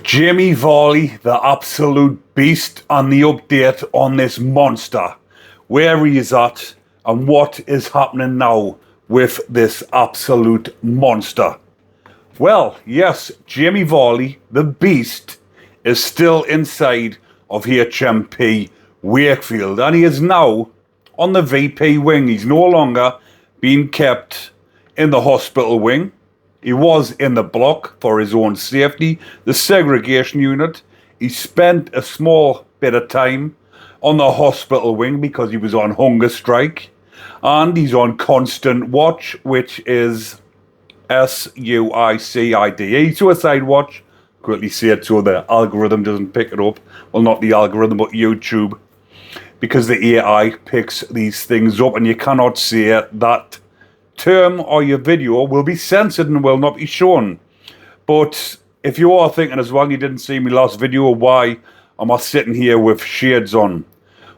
Jamie Varley, the absolute beast, and the update on this monster, where he is at, and what is happening now with this absolute monster. Well, yes, Jamie Varley, the beast, is still inside of HMP Wakefield, and he is now on the VP wing. He's no longer being kept in the hospital wing. He was in the block for his own safety, the segregation unit. He spent a small bit of time on the hospital wing because he was on hunger strike. And he's on constant watch, which is SUICIDE, suicide watch. Quickly say it so the algorithm doesn't pick it up. Well, not the algorithm, but YouTube. Because the AI picks these things up and you cannot say that term or your video will be censored and will not be shown. But if you are thinking as well, you didn't see my last video, why am I sitting here with shades on?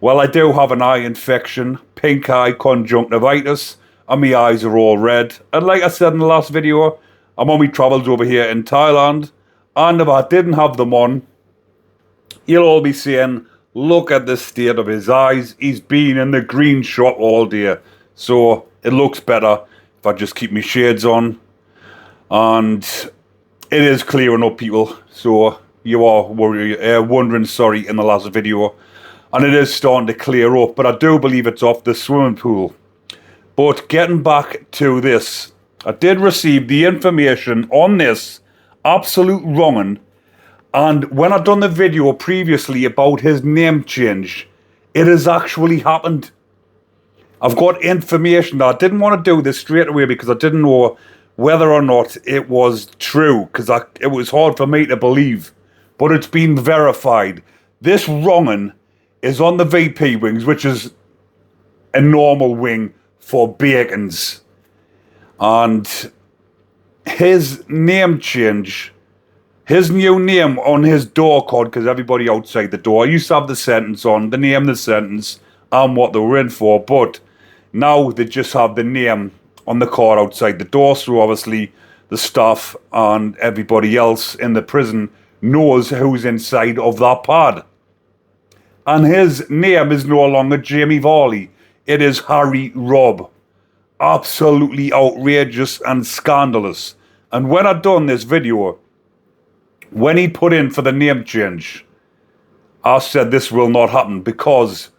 Well, I do have an eye infection, pink eye conjunctivitis, and my eyes are all red. And like I said in the last video, I'm on my travels over here in Thailand, and if I didn't have them on, you'll all be saying, look at the state of his eyes. He's been in the green shop all day. So it looks better if I just keep my shades on. And it is clearing up, people. So you are wondering, sorry, in the last video. And it is starting to clear up. But I do believe it's off the swimming pool. But getting back to this, I did receive the information on this absolute wronging. And when I done the video previously about his name change, it has actually happened. I've got information. I didn't want to do this straight away because I didn't know whether or not it was true, because it was hard for me to believe. But it's been verified. This wronging is on the VP wings, which is a normal wing for bacons. And his name change, his new name on his door card, because everybody outside the door used to have the sentence on, the name, the sentence, and what they were in for, but now they just have the name on the card outside the door, so obviously the staff and everybody else in the prison knows who's inside of that pad. And his name is no longer Jamie Varley, it is Harry Robb. Absolutely outrageous and scandalous. And when I done this video, when he put in for the name change, I said this will not happen, because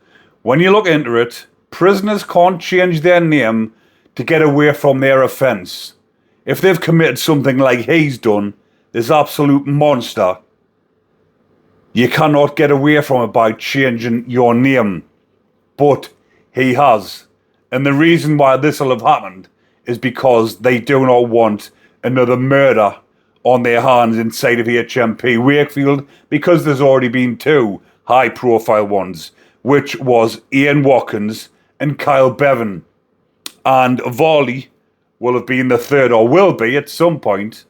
when you look into it, prisoners can't change their name to get away from their offence. If they've committed something like he's done, this absolute monster, you cannot get away from it by changing your name. But he has. And the reason why this will have happened is because they do not want another murder on their hands inside of HMP Wakefield, because there's already been two high-profile ones, which was Ian Watkins and Kyle Bevan. And Varley will have been the third, or will be at some point,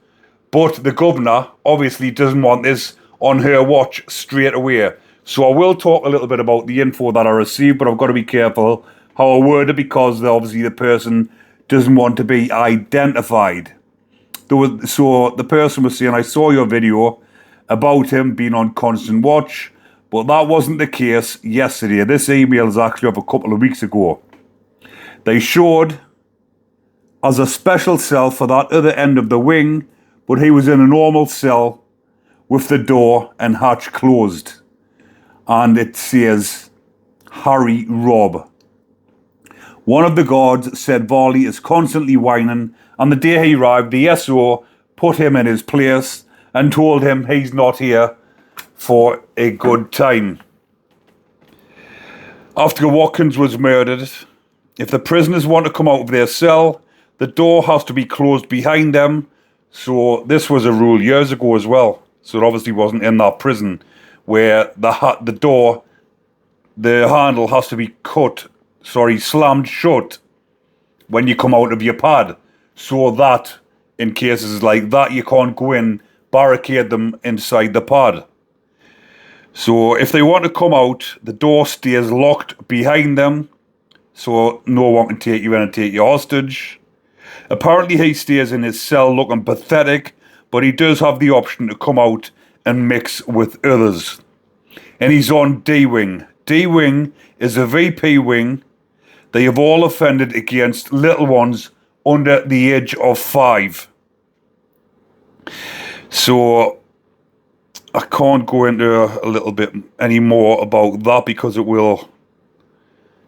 but the governor obviously doesn't want this on her watch straight away. So I will talk a little bit about the info that I received, but I've got to be careful how I word it, because obviously the person doesn't want to be identified. So the person was saying, I saw your video about him being on constant watch, but that wasn't the case yesterday. This email is actually of a couple of weeks ago. They showed as a special cell for that other end of the wing, but he was in a normal cell with the door and hatch closed. And it says, Harry Robb. One of the guards said Varley is constantly whining, and the day he arrived, the SO put him in his place and told him he's not here for a good time. After Watkins was murdered, if the prisoners want to come out of their cell, the door has to be closed behind them. So this was a rule years ago as well. So it obviously wasn't in that prison where the door, the handle has to be slammed shut when you come out of your pad, so that in cases like that you can't go in, barricade them inside the pad. So if they want to come out, the door stays locked behind them, so no one can take you in and take you hostage. Apparently he stays in his cell looking pathetic, but he does have the option to come out and mix with others. And he's on D Wing. D Wing is a VP wing. They have all offended against little ones under the age of 5. So I can't go into a little bit any more about that because it will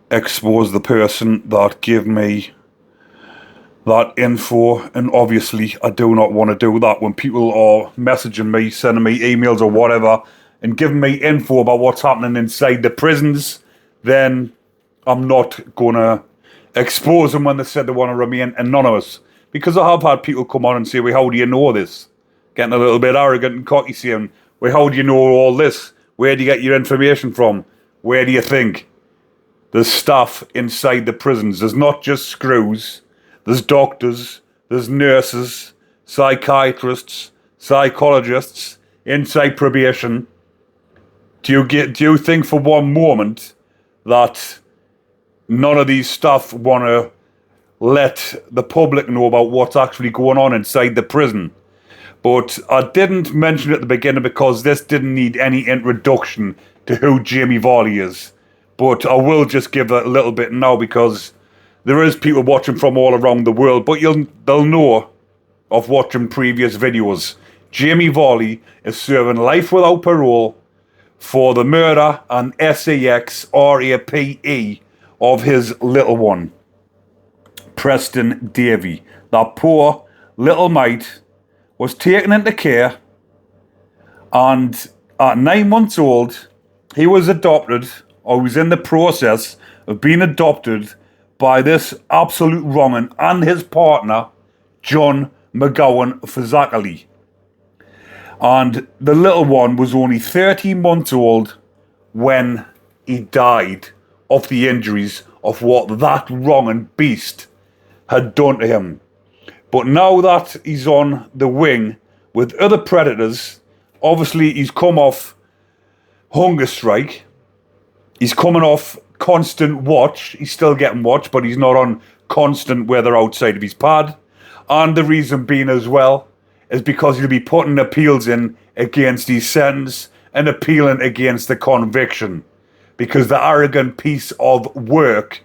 expose the person that gave me that info, and obviously I do not want to do that. When people are messaging me, sending me emails or whatever, and giving me info about what's happening inside the prisons, then I'm not going to expose them when they said they want to remain anonymous. Because I have had people come on and say, well, how do you know this? Getting a little bit arrogant and cocky, saying, well, how do you know all this? Where do you get your information from? Where do you think? There's staff inside the prisons. There's not just screws. There's doctors, there's nurses, psychiatrists, psychologists inside probation. Do you think for one moment that none of these staff want to let the public know about what's actually going on inside the prison? But I didn't mention it at the beginning because this didn't need any introduction to who Jamie Varley is. But I will just give it a little bit now because there is people watching from all around the world, but they'll know of watching previous videos. Jamie Varley is serving life without parole for the murder and SEX-RAPE of his little one, Preston Davey. That poor little mite was taken into care, and at 9 months old, he was adopted, or was in the process of being adopted by this absolute wrong'un and his partner, John McGowan Fazakali. And the little one was only 13 months old when he died of the injuries of what that wrong'un beast had done to him. But now that he's on the wing with other predators, obviously he's come off hunger strike. He's coming off constant watch. He's still getting watched, but he's not on constant where they're outside of his pad. And the reason being as well is because he'll be putting appeals in against his sentence and appealing against the conviction. Because the arrogant piece of work,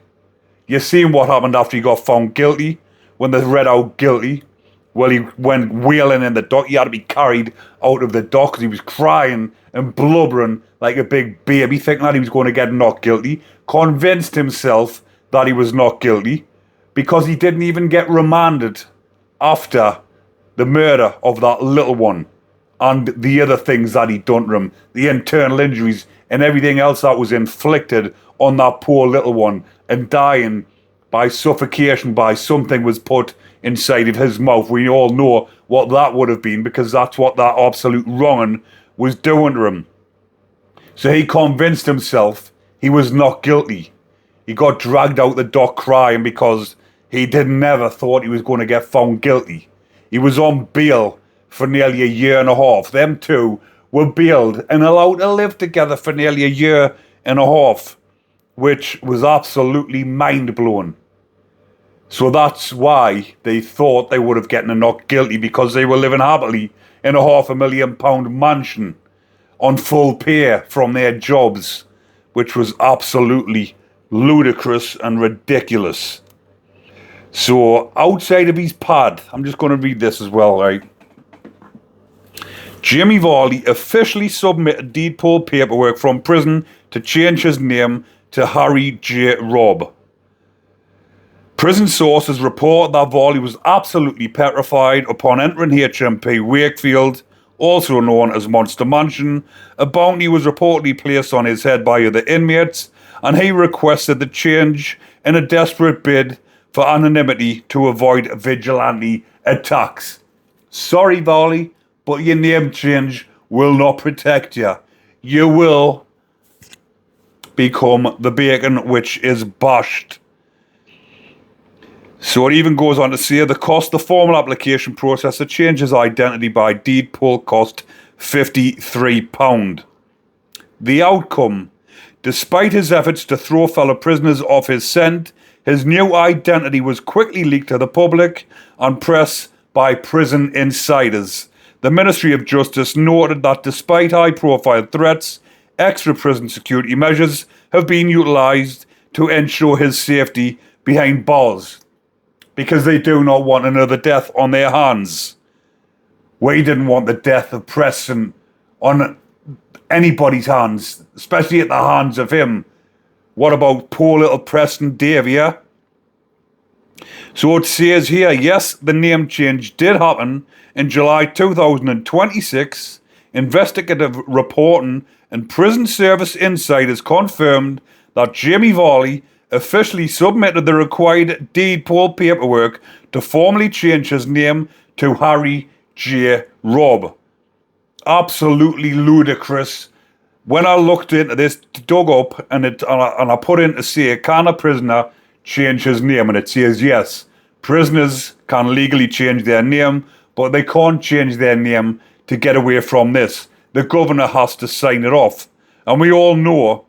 you seen what happened after he got found guilty, when they read out guilty. Well, he went wailing in the dock. He had to be carried out of the dock because he was crying and blubbering like a big baby, thinking that he was going to get not guilty. Convinced himself that he was not guilty because he didn't even get remanded after the murder of that little one and the other things that he'd done to him, the internal injuries and everything else that was inflicted on that poor little one, and dying by suffocation by something was put inside of his mouth. We all know what that would have been because that's what that absolute wrong'un was doing to him. So he convinced himself he was not guilty. He got dragged out the dock crying because he never thought he was going to get found guilty. He was on bail for nearly a year and a half. Them two were bailed and allowed to live together for nearly a year and a half, which was absolutely mind-blowing. So that's why they thought they would have gotten a not guilty, because they were living happily in a £500,000 mansion on full pay from their jobs, which was absolutely ludicrous and ridiculous. So outside of his pad, I'm just going to read this as well, right? Jamie Varley officially submitted deed poll paperwork from prison to change his name to Harry J. Robb. Prison sources report that Varley was absolutely petrified upon entering HMP Wakefield, also known as Monster Mansion. A bounty was reportedly placed on his head by other inmates, and he requested the change in a desperate bid for anonymity to avoid vigilante attacks. Sorry, Varley, but your name change will not protect you. You will become the bacon which is bashed. So it even goes on to say the cost of the formal application process to change his identity by deed poll cost £53. The outcome: despite his efforts to throw fellow prisoners off his scent, his new identity was quickly leaked to the public and press by prison insiders. the Ministry of Justice noted that despite high-profile threats, extra prison security measures have been utilised to ensure his safety behind bars, because they do not want another death on their hands. We didn't want the death of Preston on anybody's hands, especially at the hands of him. What about poor little Preston Dave here? So it says here, yes, the name change did happen in July 2026. Investigative reporting and prison service insiders confirmed that Jamie Varley officially submitted the required deed poll paperwork to formally change his name to Harry J. Robb. Absolutely ludicrous. When I looked into this, dug up, and I put in to say, can a prisoner change his name? And it says yes, prisoners can legally change their name, but they can't change their name to get away from this. The governor has to sign it off. And we all know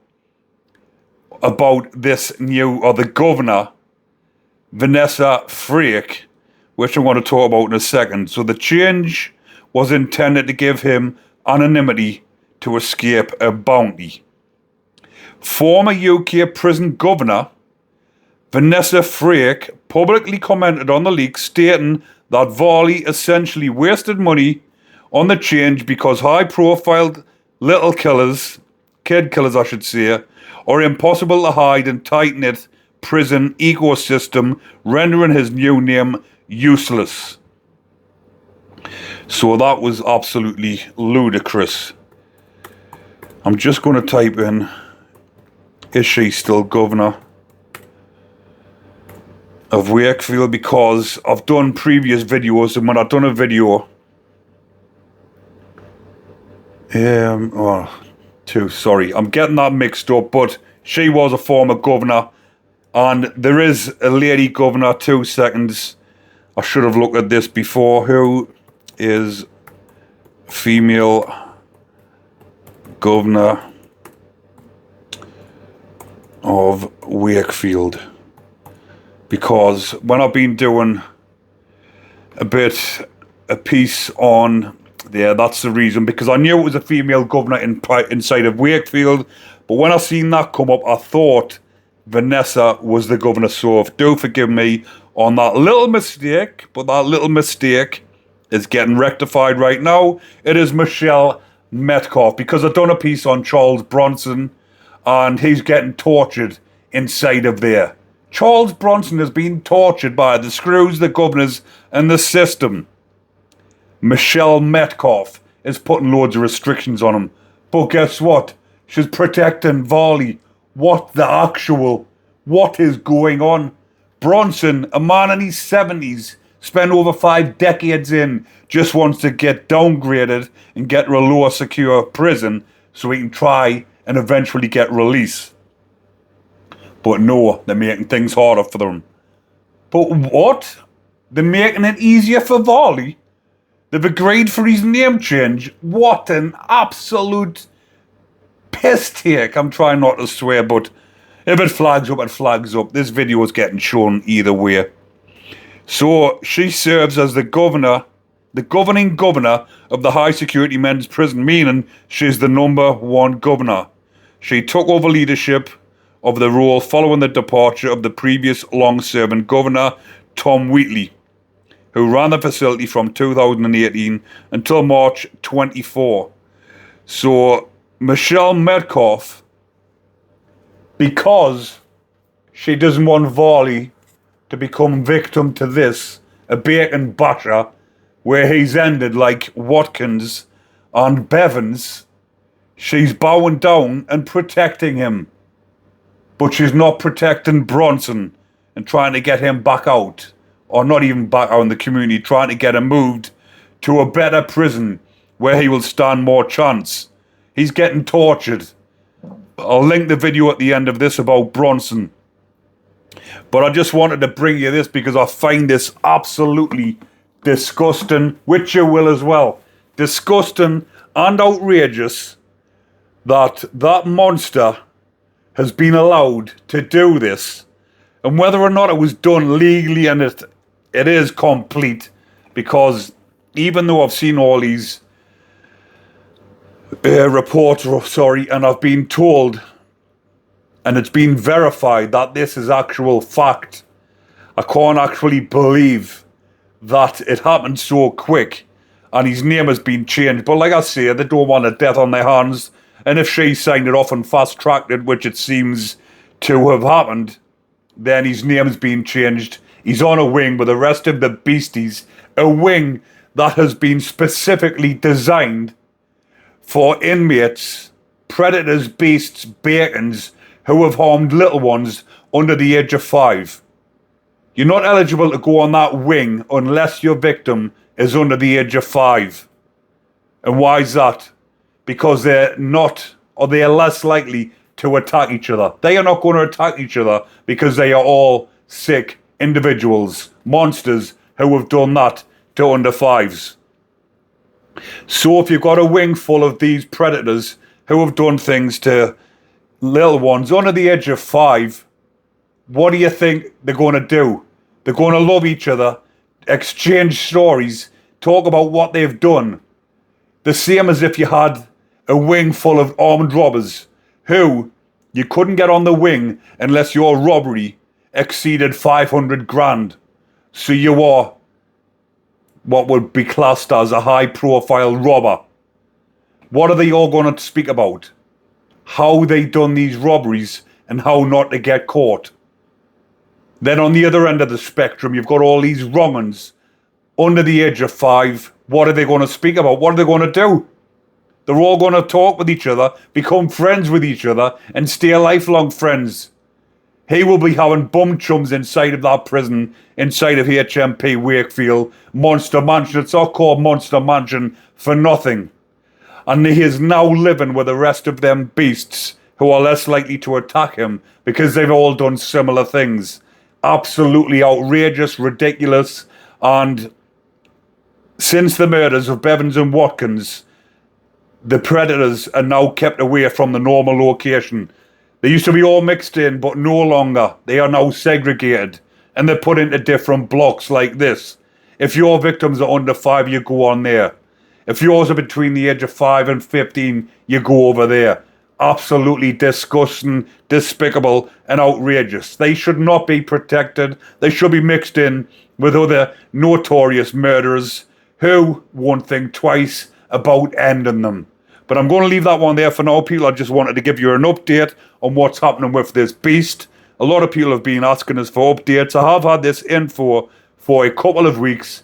about this the governor, Vanessa Frake, which I'm going to talk about in a second. So the change was intended to give him anonymity to escape a bounty. Former UK prison governor Vanessa Frake publicly commented on the leak, stating that Varley essentially wasted money on the change because high-profile little killers, kid killers I should say, are impossible to hide in tight-knit prison ecosystem, rendering his new name useless. So that was absolutely ludicrous. I'm just going to type in, is she still governor of Wakefield? Because I've done previous videos, and when I've done a video, sorry, I'm getting that mixed up, but she was a former governor, and there is a lady governor. 2 seconds, I should have looked at this before. Who is female governor of Wakefield? Because when I've been doing a piece on there, that's the reason, because I knew it was a female governor inside of Wakefield, but when I seen that come up, I thought Vanessa was the governor. So do forgive me on that little mistake, but that little mistake is getting rectified right now. It is Michelle Metcalf, because I've done a piece on Charles Bronson, and he's getting tortured inside of there. Charles Bronson has been tortured by the screws, the governors, and the system. Michelle Metcalf is putting loads of restrictions on him. But guess what? She's protecting Varley. What is going on? Bronson, a man in his 70s, spent over 5 decades in, just wants to get downgraded and get to a lower secure prison so he can try and eventually get released. But no, they're making things harder for them. But what? They're making it easier for Varley? They've agreed for his name change? What an absolute piss take. I'm trying not to swear, but if it flags up, it flags up. This video is getting shown either way. So she serves as the governing governor of the high security men's prison, meaning she's the #1 governor. She took over leadership of the role following the departure of the previous long-serving governor, Tom Wheatley, who ran the facility from 2018 until March 24. So Michelle Metcalf, because she doesn't want Varley to become victim to this, a bacon basher, where he's ended like Watkins and Bevans, she's bowing down and protecting him. But she's not protecting Bronson and trying to get him back out, or not even back out in the community, trying to get him moved to a better prison where he will stand more chance. He's getting tortured. I'll link the video at the end of this about Bronson. But I just wanted to bring you this because I find this absolutely disgusting, which you will as well. Disgusting and outrageous that that monster has been allowed to do this. And whether or not it was done legally, and it is complete, because even though I've seen all these reports, and I've been told, and it's been verified that this is actual fact, I can't actually believe that it happened so quick and his name has been changed. But like I say, they don't want a death on their hands, and if she signed it off and fast-tracked it, which it seems to have happened, then his name's been changed. He's on a wing with the rest of the beasties, a wing that has been specifically designed for inmates, predators, beasts, bacons, who have harmed little ones under the age of 5. You're not eligible to go on that wing unless your victim is under the age of 5. And why is that? Because they're less likely to attack each other. They are not going to attack each other because they are all sick individuals, monsters who have done that to under 5s. So if you've got a wing full of these predators who have done things to little ones under the age of 5, what do you think they're going to do? They're going to love each other, exchange stories, talk about what they've done. The same as if you had a wing full of armed robbers who you couldn't get on the wing unless your robbery exceeded 500 grand. So you are what would be classed as a high-profile robber. What are they all going to speak about? How they done these robberies and how not to get caught. Then on the other end of the spectrum, you've got all these wrong-uns under the age of 5. What are they going to speak about? What are they going to do? They're all going to talk with each other, become friends with each other, and stay lifelong friends. He will be having bum chums inside of that prison, inside of HMP Wakefield, Monster Mansion. It's not called Monster Mansion for nothing. And he is now living with the rest of them beasts who are less likely to attack him because they've all done similar things. Absolutely outrageous, ridiculous, and since the murders of Bevins and Watkins, the predators are now kept away from the normal location. They used to be all mixed in, but no longer. They are now segregated, and they're put into different blocks like this. If your victims are under 5, you go on there. If yours are between the age of 5 and 15, you go over there. Absolutely disgusting, despicable, and outrageous. They should not be protected. They should be mixed in with other notorious murderers who won't think twice about ending them. But I'm going to leave that one there for now, people. I just wanted to give you an update on what's happening with this beast. A lot of people have been asking us for updates. I have had this info for a couple of weeks,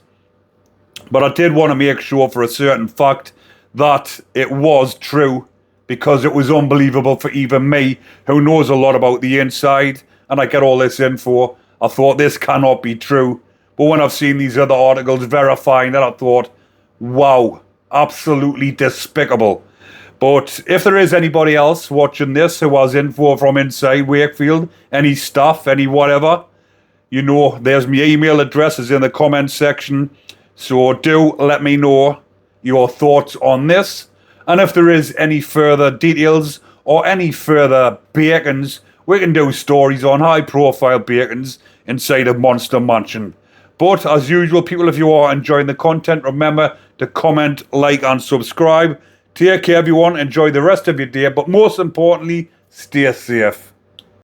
but I did want to make sure for a certain fact that it was true, because it was unbelievable for even me, who knows a lot about the inside, and I get all this info. I thought this cannot be true. But when I've seen these other articles verifying that, I thought, wow, absolutely despicable. But if there is anybody else watching this who has info from inside Wakefield, any staff, any whatever, you know, there's my email address is in the comments section. So do let me know your thoughts on this. And if there is any further details or any further bacons, we can do stories on high-profile bacons inside of Monster Mansion. But as usual, people, if you are enjoying the content, remember to comment, like, and subscribe. Take care, everyone. Enjoy the rest of your day. But most importantly, stay safe.